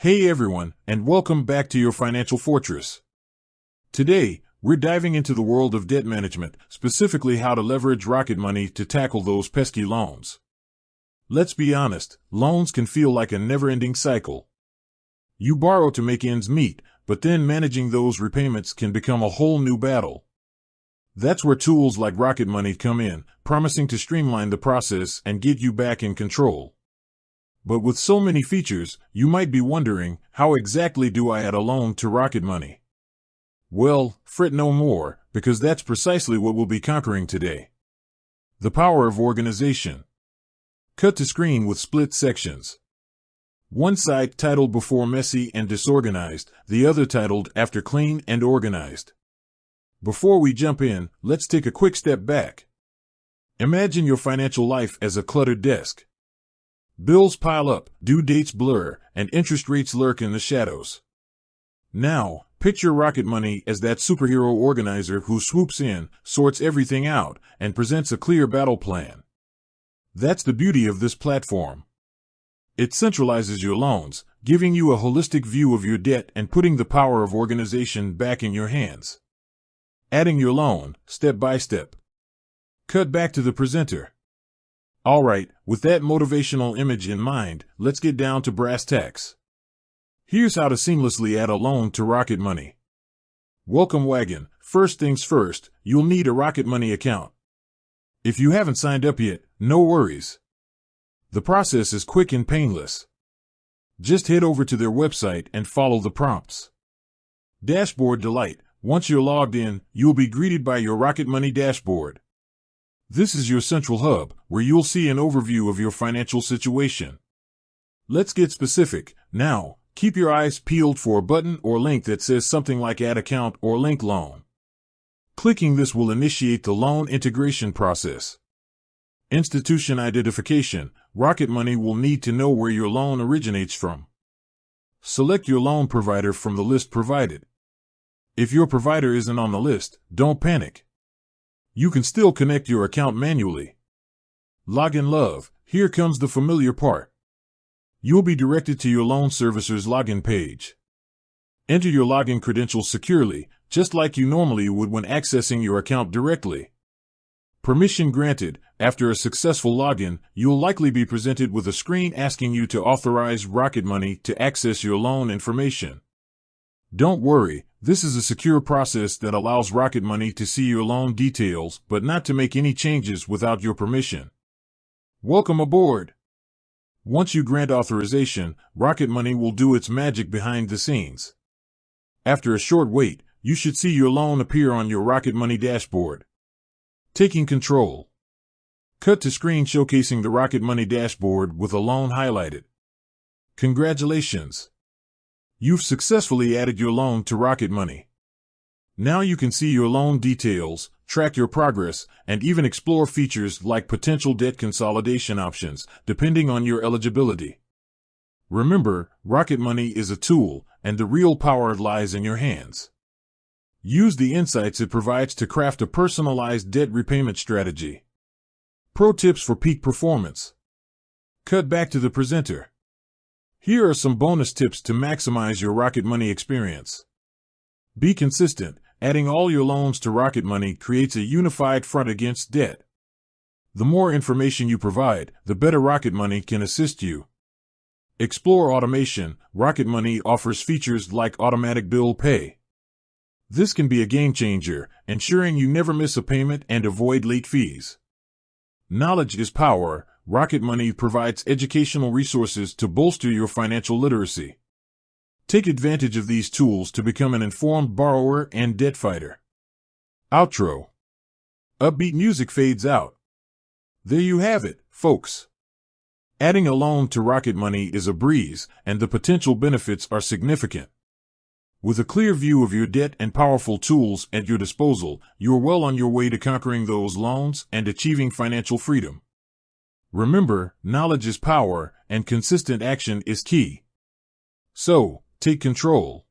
Hey everyone, and welcome back to your financial fortress. Today, we're diving into the world of debt management, specifically how to leverage Rocket Money to tackle those pesky loans. Let's be honest, loans can feel like a never-ending cycle. You borrow to make ends meet, but then managing those repayments can become a whole new battle. That's where tools like Rocket Money come in, promising to streamline the process and get you back in control. But with so many features, you might be wondering, how exactly do I add a loan to Rocket Money? Well, fret no more, because that's precisely what we'll be conquering today. The power of organization. Cut to screen with split sections. One side titled Before Messy and Disorganized, the other titled After Clean and Organized. Before we jump in, let's take a quick step back. Imagine your financial life as a cluttered desk. Bills pile up, due dates blur, and interest rates lurk in the shadows. Now, picture Rocket Money as that superhero organizer who swoops in, sorts everything out, and presents a clear battle plan. That's the beauty of this platform. It centralizes your loans, giving you a holistic view of your debt and putting the power of organization back in your hands. Adding your loan, step by step. Cut back to the presenter. Alright, with that motivational image in mind, let's get down to brass tacks. Here's how to seamlessly add a loan to Rocket Money. Welcome wagon. First things first, you'll need a Rocket Money account. If you haven't signed up yet, no worries. The process is quick and painless. Just head over to their website and follow the prompts. Dashboard delight. Once you're logged in, you'll be greeted by your Rocket Money dashboard. This is your central hub, where you'll see an overview of your financial situation. Let's get specific. Now, keep your eyes peeled for a button or link that says something like Add Account or Link Loan. Clicking this will initiate the loan integration process. Institution identification. Rocket Money will need to know where your loan originates from. Select your loan provider from the list provided. If your provider isn't on the list, don't panic. You can still connect your account manually. Login love. Here comes the familiar part. You'll be directed to your loan servicer's login page. Enter your login credentials securely, just like you normally would when accessing your account directly. Permission granted. After a successful login, you'll likely be presented with a screen asking you to authorize Rocket Money to access your loan information. Don't worry, this is a secure process that allows Rocket Money to see your loan details, but not to make any changes without your permission. Welcome aboard! Once you grant authorization, Rocket Money will do its magic behind the scenes. After a short wait, you should see your loan appear on your Rocket Money dashboard. Taking control. Cut to screen showcasing the Rocket Money dashboard with a loan highlighted. Congratulations! You've successfully added your loan to Rocket Money. Now you can see your loan details, track your progress, and even explore features like potential debt consolidation options, depending on your eligibility. Remember, Rocket Money is a tool, and the real power lies in your hands. Use the insights it provides to craft a personalized debt repayment strategy. Pro tips for peak performance. Cut back to the presenter. Here are some bonus tips to maximize your Rocket Money experience. Be consistent. Adding all your loans to Rocket Money creates a unified front against debt. The more information you provide, the better Rocket Money can assist you. Explore automation. Rocket Money offers features like automatic bill pay. This can be a game changer, ensuring you never miss a payment and avoid late fees. Knowledge is power. Rocket Money provides educational resources to bolster your financial literacy. Take advantage of these tools to become an informed borrower and debt fighter. Outro. Upbeat music fades out. There you have it, folks. Adding a loan to Rocket Money is a breeze, and the potential benefits are significant. With a clear view of your debt and powerful tools at your disposal, you are well on your way to conquering those loans and achieving financial freedom. Remember, knowledge is power, and consistent action is key. So, take control.